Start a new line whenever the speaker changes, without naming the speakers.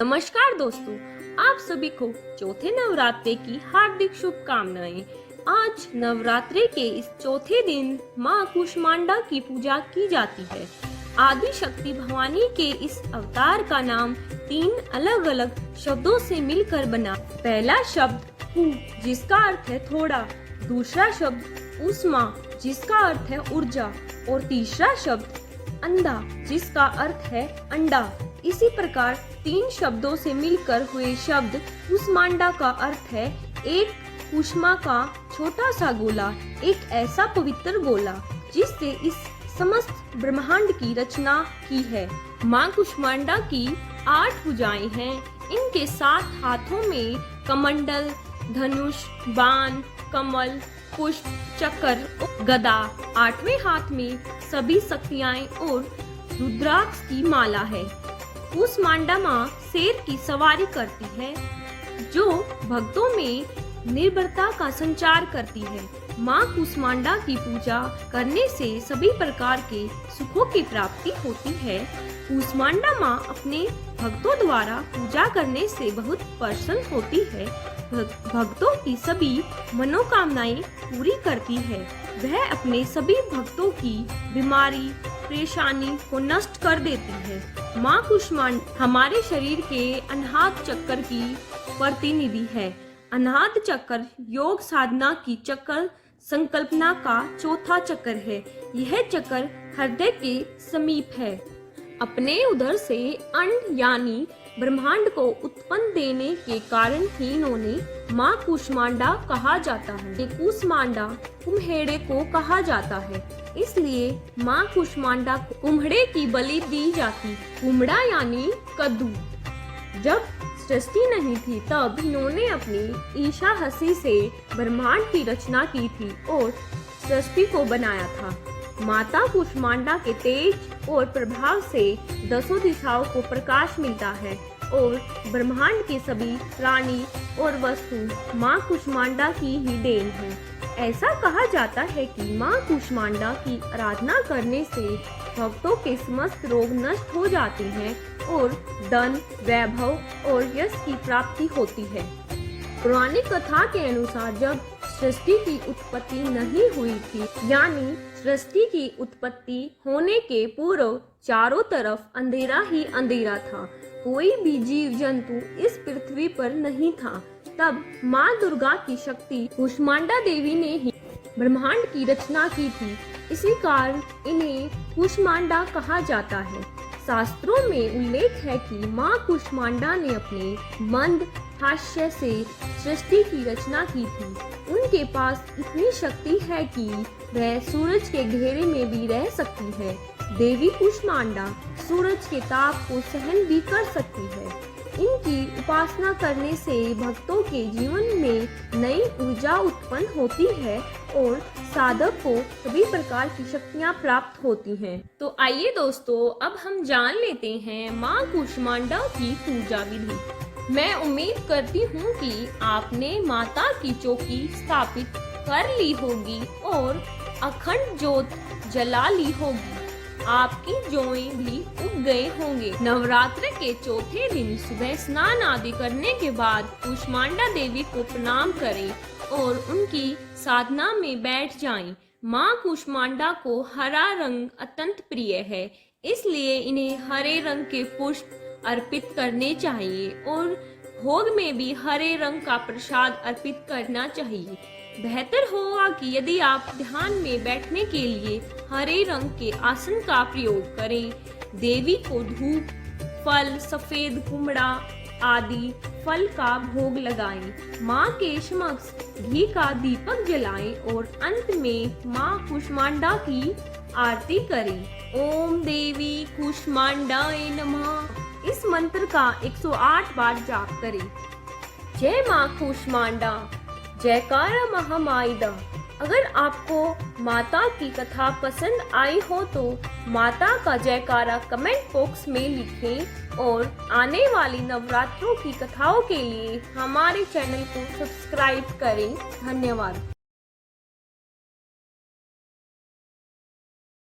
नमस्कार दोस्तों, आप सभी को चौथे नवरात्रे की हार्दिक शुभकामनाएं। आज नवरात्रे के इस चौथे दिन माँ कूष्मांडा की पूजा की जाती है। आदि शक्ति भवानी के इस अवतार का नाम 3 अलग अलग शब्दों से मिलकर बना। पहला शब्द कु जिसका अर्थ है थोड़ा, दूसरा शब्द उष्मा जिसका अर्थ है ऊर्जा और तीसरा शब्द अंडा जिसका अर्थ है अंडा। इसी प्रकार 3 शब्दों से मिलकर हुए शब्द कूष्मांडा का अर्थ है एक कूष्मा का छोटा सा गोला, एक ऐसा पवित्र गोला जिससे इस समस्त ब्रह्मांड की रचना की है। माँ कूष्मांडा की 8 भुजाएं हैं। इनके 7 हाथों में कमंडल, धनुष, बाण, कमल, पुष्प, चक्र, गदा, 8वें हाथ में सभी शक्तियां और रुद्राक्ष की माला है। कूष्मांडा माँ शेर की सवारी करती है जो भक्तों में निर्भरता का संचार करती है। माँ कूष्मांडा की पूजा करने से सभी प्रकार के सुखों की प्राप्ति होती है। कूष्मांडा माँ अपने भक्तों द्वारा पूजा करने से बहुत प्रसन्न होती है। भक्तों की सभी मनोकामनाएं पूरी करती है। वह अपने सभी भक्तों की बीमारी परेशानी को नष्ट कर देती है। माँ कूष्मांडा हमारे शरीर के अनाहत चक्र की प्रतिनिधि है। अनाहत चक्र योग साधना की चक्र संकल्पना का चौथा चक्र है। यह चक्र हृदय के समीप है। अपने उदर से अंड यानी ब्रह्मांड को उत्पन्न देने के कारण ही इन्होंने माँ कूष्मांडा कहा जाता है। कूष्मांडा कुम्हेड़े को कहा जाता है, इसलिए माँ कूष्मांडा को कुम्हड़े की बलि दी जाती। कुम्हड़ा यानी कद्दू। जब सृष्टि नहीं थी तब इन्होंने अपनी ईशा हंसी से ब्रह्मांड की रचना की थी और सृष्टि को बनाया था। माता कूष्मांडा के तेज और प्रभाव से 10 दिशाओं को प्रकाश मिलता है और ब्रह्मांड के सभी प्राणी और वस्तु माँ कूष्मांडा की ही देन है। ऐसा कहा जाता है कि माँ कूष्मांडा की आराधना करने से भक्तों के समस्त रोग नष्ट हो जाते हैं और धन, वैभव और यश की प्राप्ति होती है। पौराणिक कथा के अनुसार जब सृष्टि की उत्पत्ति नहीं हुई थी, यानी सृष्टि की उत्पत्ति होने के पूर्व चारों तरफ अंधेरा ही अंधेरा था। कोई भी जीव जंतु इस पृथ्वी पर नहीं था। तब माँ दुर्गा की शक्ति कूष्मांडा देवी ने ही ब्रह्मांड की रचना की थी। इसी कारण इन्हें कूष्मांडा कहा जाता है। शास्त्रों में उल्लेख है कि माँ कूष्मांडा ने अपने मंद हास्य से सृष्टि की रचना की थी। उनके पास इतनी शक्ति है कि वह सूरज के घेरे में भी रह सकती है। देवी कूष्मांडा सूरज के ताप को सहन भी कर सकती है। इनकी उपासना करने से भक्तों के जीवन में नई ऊर्जा उत्पन्न होती है और साधक को सभी प्रकार की शक्तियाँ प्राप्त होती हैं। तो आइए दोस्तों, अब हम जान लेते हैं माँ कूष्मांडा की पूजा विधि। मैं उम्मीद करती हूँ कि आपने माता की चौकी स्थापित कर ली होगी और अखंड ज्योत जला ली होगी। आपकी जौएं भी उग गए होंगे। नवरात्र के चौथे दिन सुबह स्नान आदि करने के बाद कूष्मांडा देवी को प्रणाम करें और उनकी साधना में बैठ जाएं। माँ कूष्मांडा को हरा रंग अत्यंत प्रिय है, इसलिए इन्हें हरे रंग के पुष्प अर्पित करने चाहिए और भोग में भी हरे रंग का प्रसाद अर्पित करना चाहिए। बेहतर होगा कि यदि आप ध्यान में बैठने के लिए हरे रंग के आसन का प्रयोग करें। देवी को धूप, फल, सफेद कुम्हड़ा आदि फल का भोग लगाएं। माँ के समक्ष घी का दीपक जलाएं और अंत में माँ कूष्मांडा की आरती करें। ओम देवी कूष्मांडाय नमः। इस मंत्र का 108 बार जाप करें। जय माँ कूष्मांडा, जयकारा महामाईदा। अगर आपको माता की कथा पसंद आई हो तो माता का जयकारा कमेंट बॉक्स में लिखें और आने वाली नवरात्रों की कथाओं के लिए हमारे चैनल को सब्सक्राइब करें। धन्यवाद।